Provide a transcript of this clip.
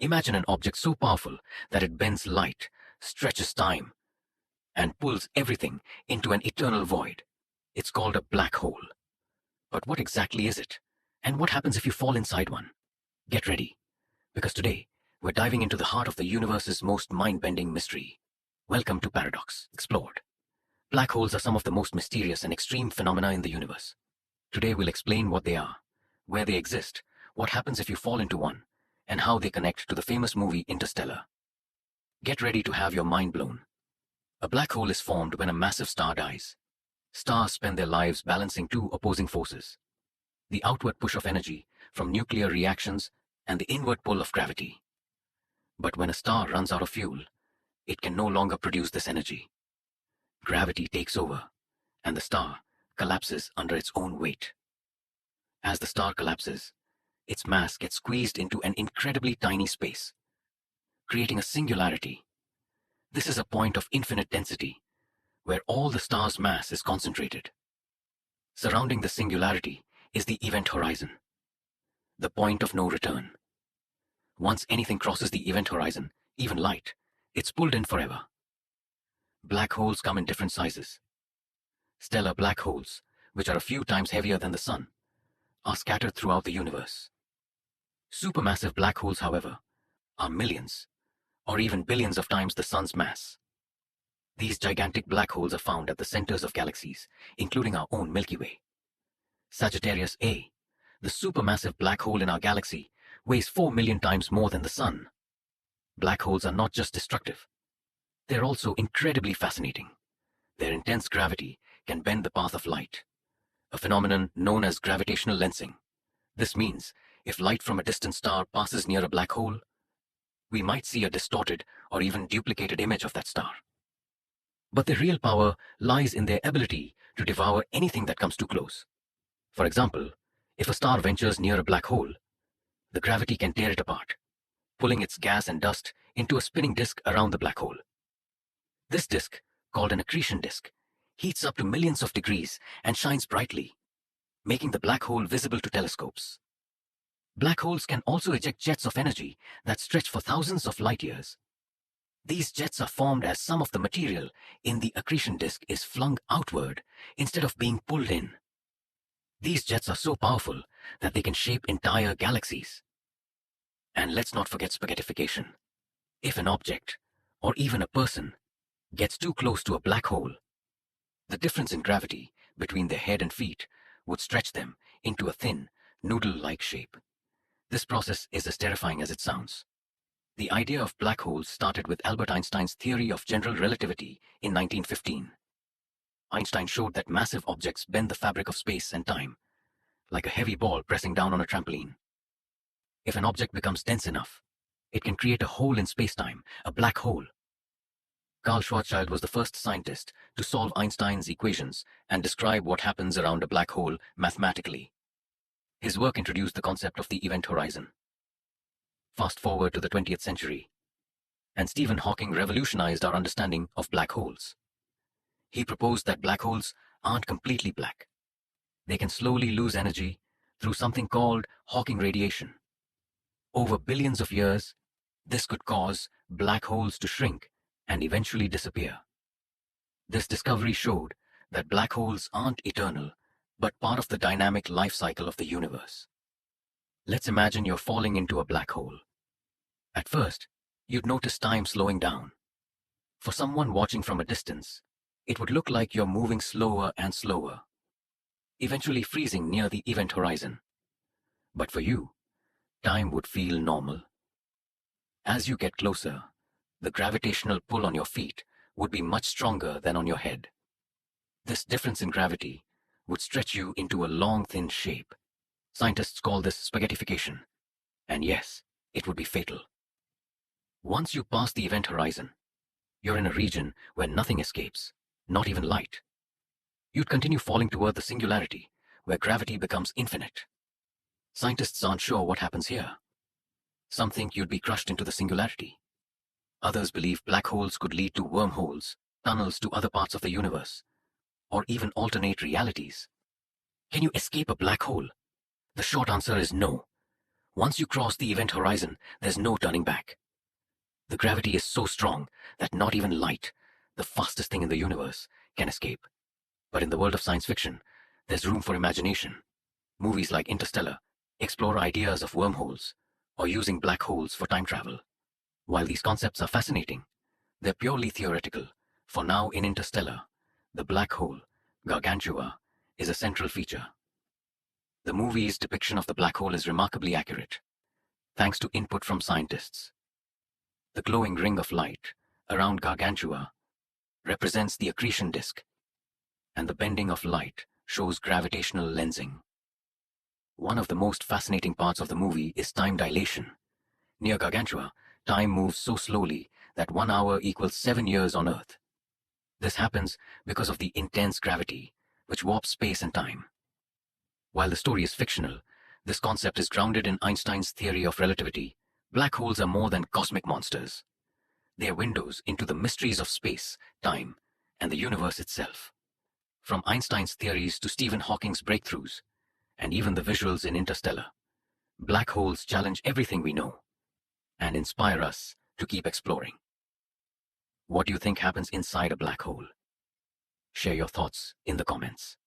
Imagine an object so powerful that it bends light, stretches time, and pulls everything into an eternal void. It's called a black hole. But what exactly is it? And what happens if you fall inside one? Get ready, because today we're diving into the heart of the universe's most mind-bending mystery. Welcome to Paradox Explored. Black holes are some of the most mysterious and extreme phenomena in the universe. Today we'll explain what they are, where they exist, what happens if you fall into one, and how they connect to the famous movie Interstellar. Get ready to have your mind blown. A black hole is formed when a massive star dies. Stars spend their lives balancing two opposing forces: the outward push of energy from nuclear reactions and the inward pull of gravity. But when a star runs out of fuel, it can no longer produce this energy. Gravity takes over, and the star collapses under its own weight. As the star collapses, its mass gets squeezed into an incredibly tiny space, creating a singularity. This is a point of infinite density, where all the star's mass is concentrated. Surrounding the singularity is the event horizon, the point of no return. Once anything crosses the event horizon, even light, it's pulled in forever. Black holes come in different sizes. Stellar black holes, which are a few times heavier than the Sun, are scattered throughout the universe. Supermassive black holes, however, are millions, or even billions of times the Sun's mass. These gigantic black holes are found at the centers of galaxies, including our own Milky Way. Sagittarius A, the supermassive black hole in our galaxy, weighs 4 million times more than the Sun. Black holes are not just destructive. They're also incredibly fascinating. Their intense gravity can bend the path of light, a phenomenon known as gravitational lensing. This means if light from a distant star passes near a black hole, we might see a distorted or even duplicated image of that star. But their real power lies in their ability to devour anything that comes too close. For example, if a star ventures near a black hole, the gravity can tear it apart, pulling its gas and dust into a spinning disk around the black hole. This disk, called an accretion disk, heats up to millions of degrees and shines brightly, making the black hole visible to telescopes. Black holes can also eject jets of energy that stretch for thousands of light years. These jets are formed as some of the material in the accretion disk is flung outward instead of being pulled in. These jets are so powerful that they can shape entire galaxies. And let's not forget spaghettification. If an object, or even a person, gets too close to a black hole, the difference in gravity between their head and feet would stretch them into a thin, noodle-like shape. This process is as terrifying as it sounds. The idea of black holes started with Albert Einstein's theory of general relativity in 1915. Einstein showed that massive objects bend the fabric of space and time, like a heavy ball pressing down on a trampoline. If an object becomes dense enough, it can create a hole in space-time, a black hole. Carl Schwarzschild was the first scientist to solve Einstein's equations and describe what happens around a black hole mathematically. His work introduced the concept of the event horizon. Fast forward to the 20th century, and Stephen Hawking revolutionized our understanding of black holes. He proposed that black holes aren't completely black. They can slowly lose energy through something called Hawking radiation. Over billions of years, this could cause black holes to shrink and eventually disappear. This discovery showed that black holes aren't eternal, but part of the dynamic life cycle of the universe. Let's imagine you're falling into a black hole. At first, you'd notice time slowing down. For someone watching from a distance, it would look like you're moving slower and slower, eventually freezing near the event horizon. But for you, time would feel normal. As you get closer, the gravitational pull on your feet would be much stronger than on your head. This difference in gravity would stretch you into a long, thin shape. Scientists call this spaghettification. And yes, it would be fatal. Once you pass the event horizon, you're in a region where nothing escapes, not even light. You'd continue falling toward the singularity, where gravity becomes infinite. Scientists aren't sure what happens here. Some think you'd be crushed into the singularity. Others believe black holes could lead to wormholes, tunnels to other parts of the universe, or even alternate realities. Can you escape a black hole? The short answer is no. Once you cross the event horizon, there's no turning back. The gravity is so strong that not even light, the fastest thing in the universe, can escape. But in the world of science fiction, there's room for imagination. Movies like Interstellar explore ideas of wormholes or using black holes for time travel. While these concepts are fascinating, they're purely theoretical. For now, in Interstellar, the black hole, Gargantua, is a central feature. The movie's depiction of the black hole is remarkably accurate, thanks to input from scientists. The glowing ring of light around Gargantua represents the accretion disk, and the bending of light shows gravitational lensing. One of the most fascinating parts of the movie is time dilation. Near Gargantua, time moves so slowly that 1 hour equals 7 years on Earth. This happens because of the intense gravity, which warps space and time. While the story is fictional, this concept is grounded in Einstein's theory of relativity. Black holes are more than cosmic monsters. They are windows into the mysteries of space, time, and the universe itself. From Einstein's theories to Stephen Hawking's breakthroughs, and even the visuals in Interstellar, black holes challenge everything we know and inspire us to keep exploring. What do you think happens inside a black hole? Share your thoughts in the comments.